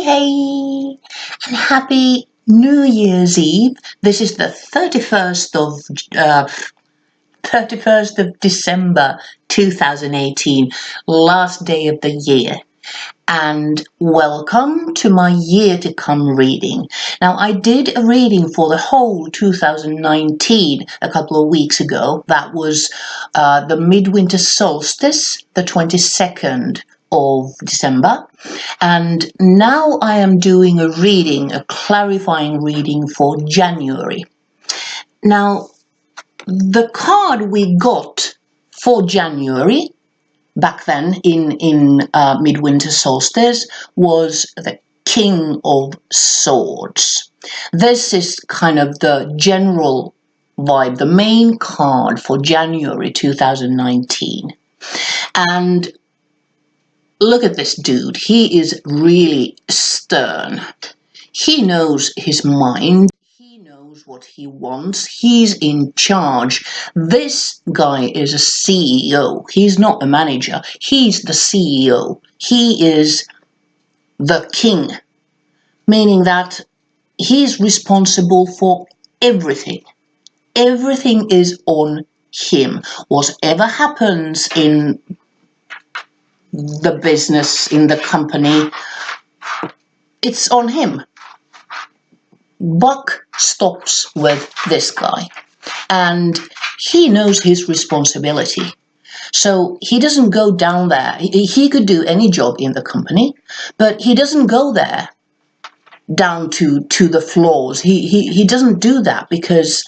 Hey, and happy New Year's Eve. This is the 31st of December 2018, last day of the year. And welcome to my year to come reading. Now, I did a reading for the whole 2019 a couple of weeks ago. That was the midwinter solstice, the 22nd of December. And now I am doing a reading, a clarifying reading for January. Now, the card we got for January back then in midwinter solstice was the King of Swords. This is kind of the general vibe, the main card for January 2019. And look at this dude. He is really stern. He knows his mind. He knows what he wants. He's in charge. This guy is a CEO. He's not a manager. He's the CEO. He is the king, meaning that he's responsible for everything. Everything is on him. Whatever happens in the business, in the company, it's on him. Buck stops with this guy, and he knows his responsibility. So he doesn't go down there. He could do any job in the company, but he doesn't go there down to the floors. He doesn't do that because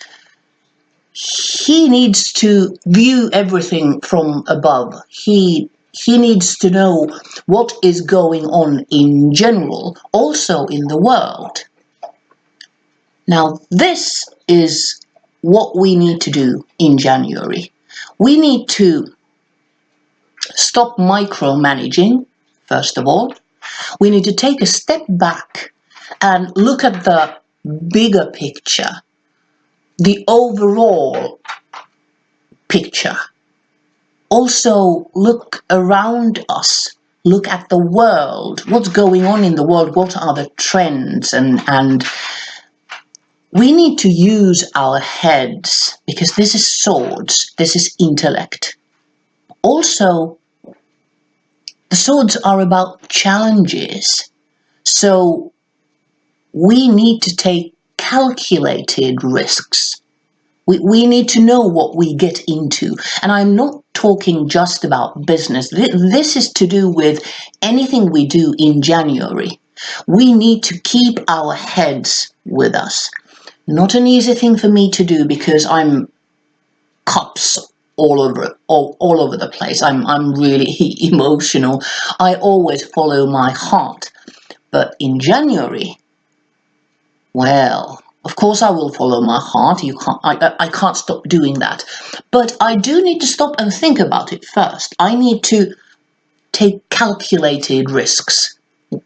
he needs to view everything from above. He needs to know what is going on in general, also in the world. Now, this is what we need to do in January. We need to stop micromanaging, first of all. We need to take a step back and look at the bigger picture, the overall picture. Also, look around us. Look at the world. What's going on in the world? What are the trends? And we need to use our heads, because this is swords, this is intellect. Also, the swords are about challenges. So we need to take calculated risks. We need to know what we get into. And I'm not talking just about business. This is to do with anything we do in January. We need to keep our heads with us. Not an easy thing for me to do because I'm cups all over the place. I'm really emotional. I always follow my heart. But in January, well, of course I will follow my heart. I can't stop doing that. But I do need to stop and think about it first. I need to take calculated risks,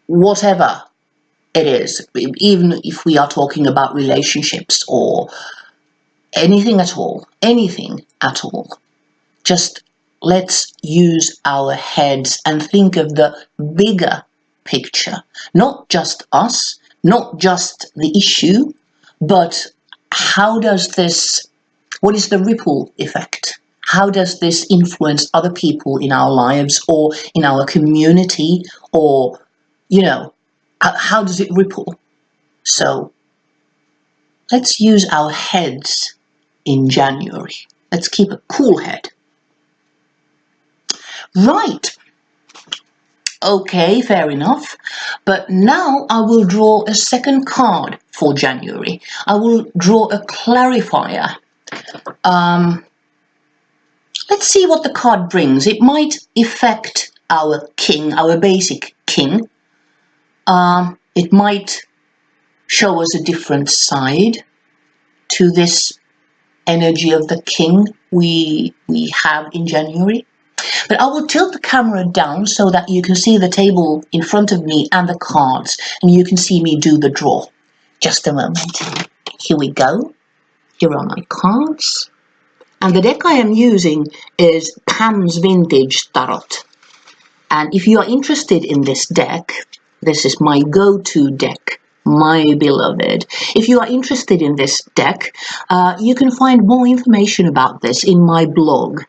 whatever it is, even if we are talking about relationships or anything at all. Just let's use our heads and think of the bigger picture, not just us, not just the issue, but what is the ripple effect? How does this influence other people in our lives or in our community, or, how does it ripple? So let's use our heads in January. Let's keep a cool head. Right. Okay, fair enough. But now I will draw a second card for January. I will draw a clarifier. Let's see what the card brings. It might affect our king, our basic king. It might show us a different side to this energy of the king we have in January. But I will tilt the camera down so that you can see the table in front of me and the cards, and you can see me do the draw. Just a moment. Here we go. Here are my cards. And the deck I am using is Pam's Vintage Tarot. And if you are interested in this deck, This is my go-to deck, my beloved. If you are interested in this deck, you can find more information about this in my blog.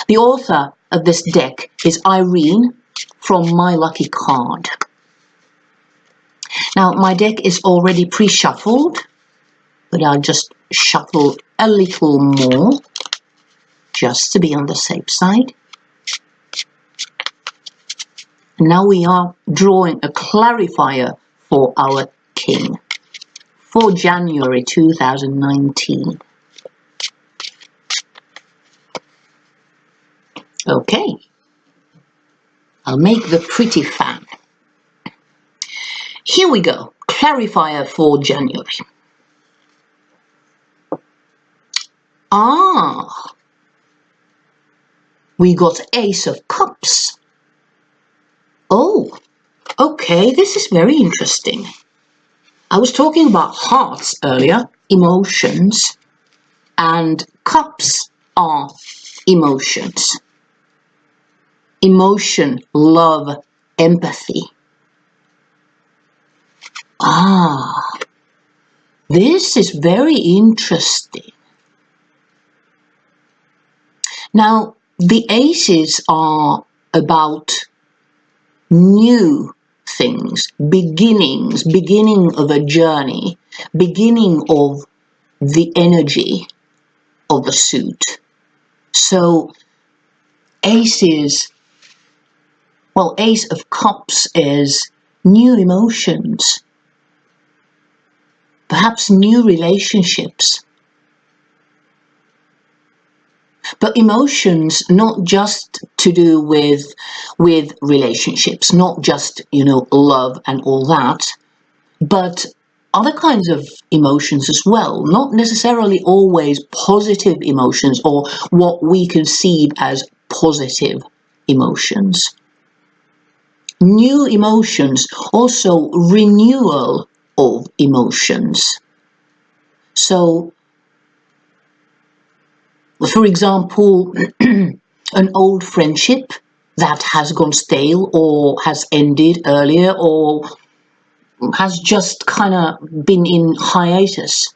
The author of this deck is Irene from My Lucky Card. Now, my deck is already pre-shuffled, but I'll just shuffle a little more, just to be on the safe side. And now we are drawing a clarifier for our king for January 2019. Okay, I'll make the pretty fan. Here we go, clarifier for January. We got Ace of Cups. Oh, okay, this is very interesting. I was talking about hearts earlier, emotions, and cups are emotions. Emotion, love, empathy. This is very interesting. Now, the aces are about new things, beginnings, beginning of a journey, beginning of the energy of the suit. So aces, well, Ace of Cups is new emotions, perhaps new relationships. But emotions, not just to do with relationships, not just, love and all that, but other kinds of emotions as well, not necessarily always positive emotions or what we conceive as positive emotions. New emotions, also renewal of emotions. So, for example, an old friendship that has gone stale or has ended earlier or has just kind of been in hiatus.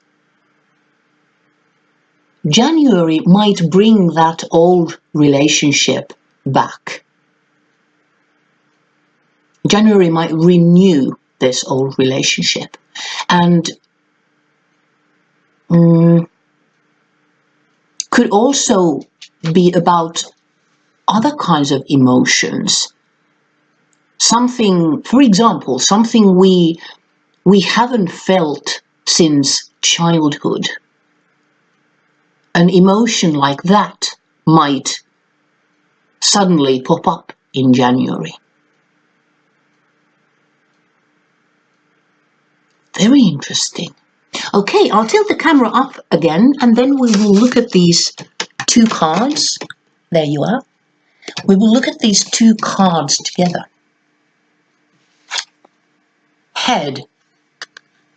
January might bring that old relationship back. January might renew this old relationship. And could also be about other kinds of emotions. Something, for example, something we haven't felt since childhood. An emotion like that might suddenly pop up in January. Very interesting. Okay, I'll tilt the camera up again and then we will look at these two cards. There you are. We will look at these two cards together. Head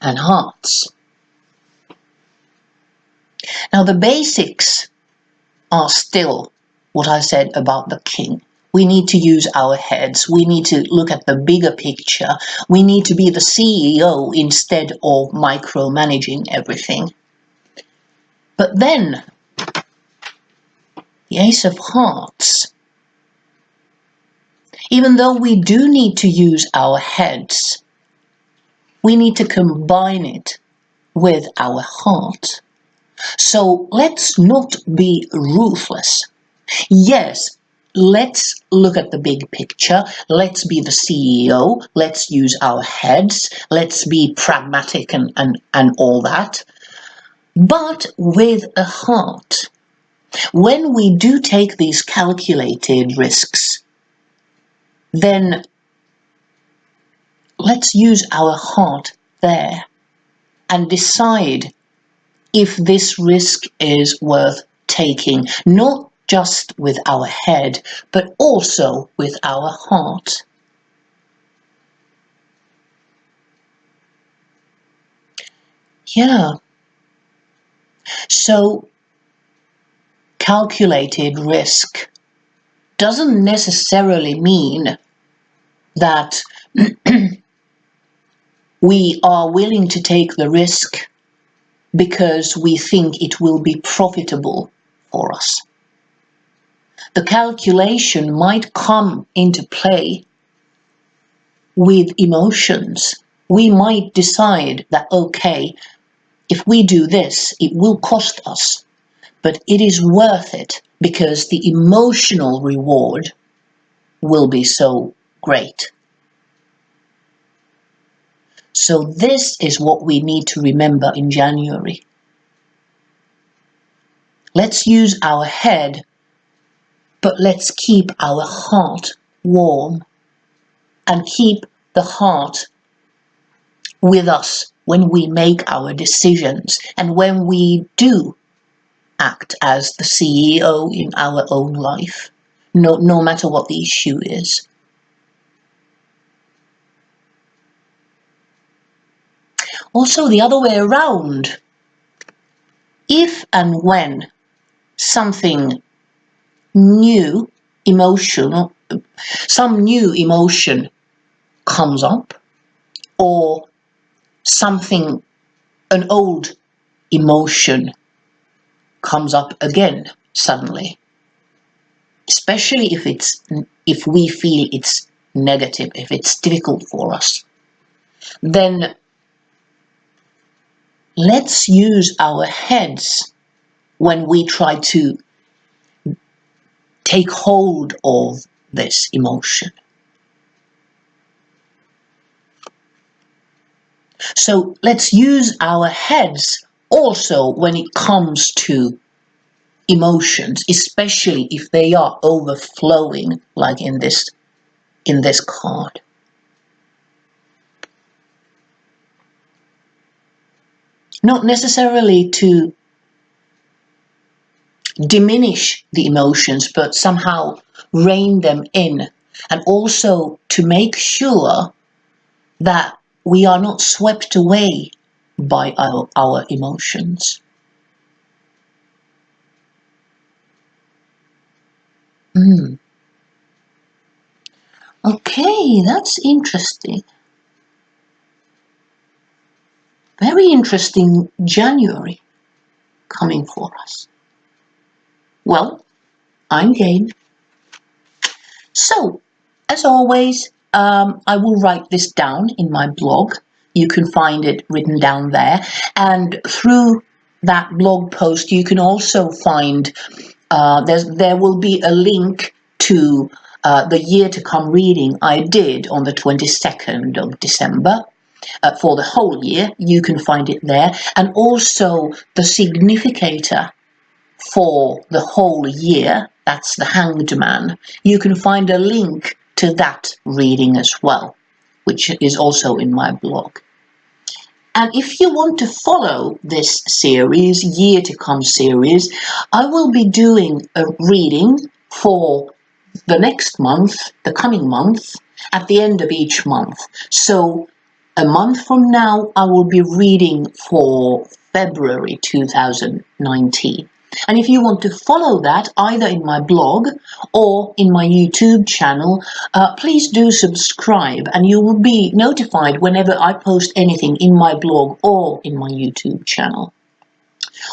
and hearts. Now the basics are still what I said about the king. We need to use our heads. We need to look at the bigger picture. We need to be the CEO instead of micromanaging everything. But then, the Ace of Hearts. Even though we do need to use our heads, we need to combine it with our heart. So let's not be ruthless. Yes, let's look at the big picture. Let's be the CEO. Let's use our heads. Let's be pragmatic and all that. But with a heart. When we do take these calculated risks, then let's use our heart there and decide if this risk is worth taking, not just with our head, but also with our heart. Yeah. So, calculated risk doesn't necessarily mean that We are willing to take the risk because we think it will be profitable for us. The calculation might come into play with emotions. We might decide that, okay, if we do this, it will cost us, but it is worth it because the emotional reward will be so great. So this is what we need to remember in January. Let's use our head, but let's keep our heart warm and keep the heart with us when we make our decisions and when we do act as the CEO in our own life, no matter what the issue is. Also, the other way around, if and when something new emotion, some new emotion comes up, or something, an old emotion comes up again suddenly, especially if we feel it's negative, if it's difficult for us, then let's use our heads when we try to take hold of this emotion. So let's use our heads also when it comes to emotions, especially if they are overflowing, like in this card. Not necessarily to diminish the emotions, but somehow rein them in, and also to make sure that we are not swept away by our emotions. Okay, that's interesting. Very interesting January coming for us. Well, I'm game. So, as always, I will write this down in my blog. You can find it written down there. And through that blog post, you can also find, there will be a link to the year to come reading I did on the 22nd of December. For the whole year, you can find it there. And also the significator for the whole year, that's the Hanged Man. You can find a link to that reading as well, which is also in my blog. And if you want to follow this series, Year to Come series, I will be doing a reading for the next month, the coming month, at the end of each month. So a month from now, I will be reading for February 2019. And if you want to follow that, either in my blog or in my YouTube channel, please do subscribe and you will be notified whenever I post anything in my blog or in my YouTube channel.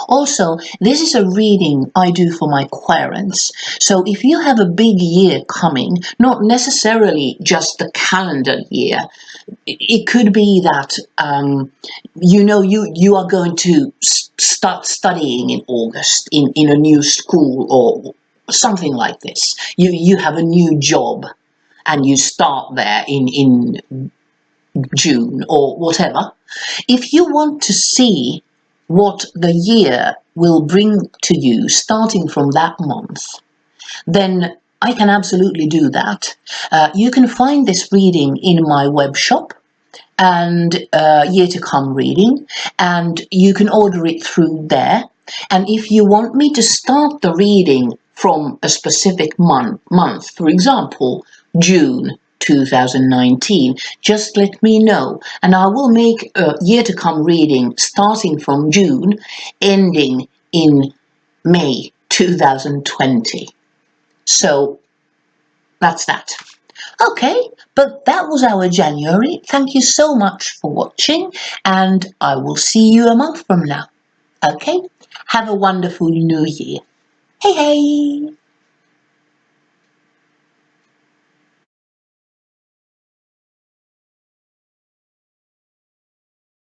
Also, this is a reading I do for my querents. So if you have a big year coming, not necessarily just the calendar year, it could be that, you are going to start studying in August in a new school or something like this. You have a new job and you start there in June or whatever. If you want to see what the year will bring to you starting from that month, then I can absolutely do that. You can find this reading in my web shop and Year to Come reading, and you can order it through there. And if you want me to start the reading from a specific month, for example, June 2019, just let me know and I will make a Year to Come reading starting from June, ending in May 2020. So that's that. Okay, but that was our January. Thank you so much for watching, and I will see you a month from now. Okay, have a wonderful new year. Hey, hey!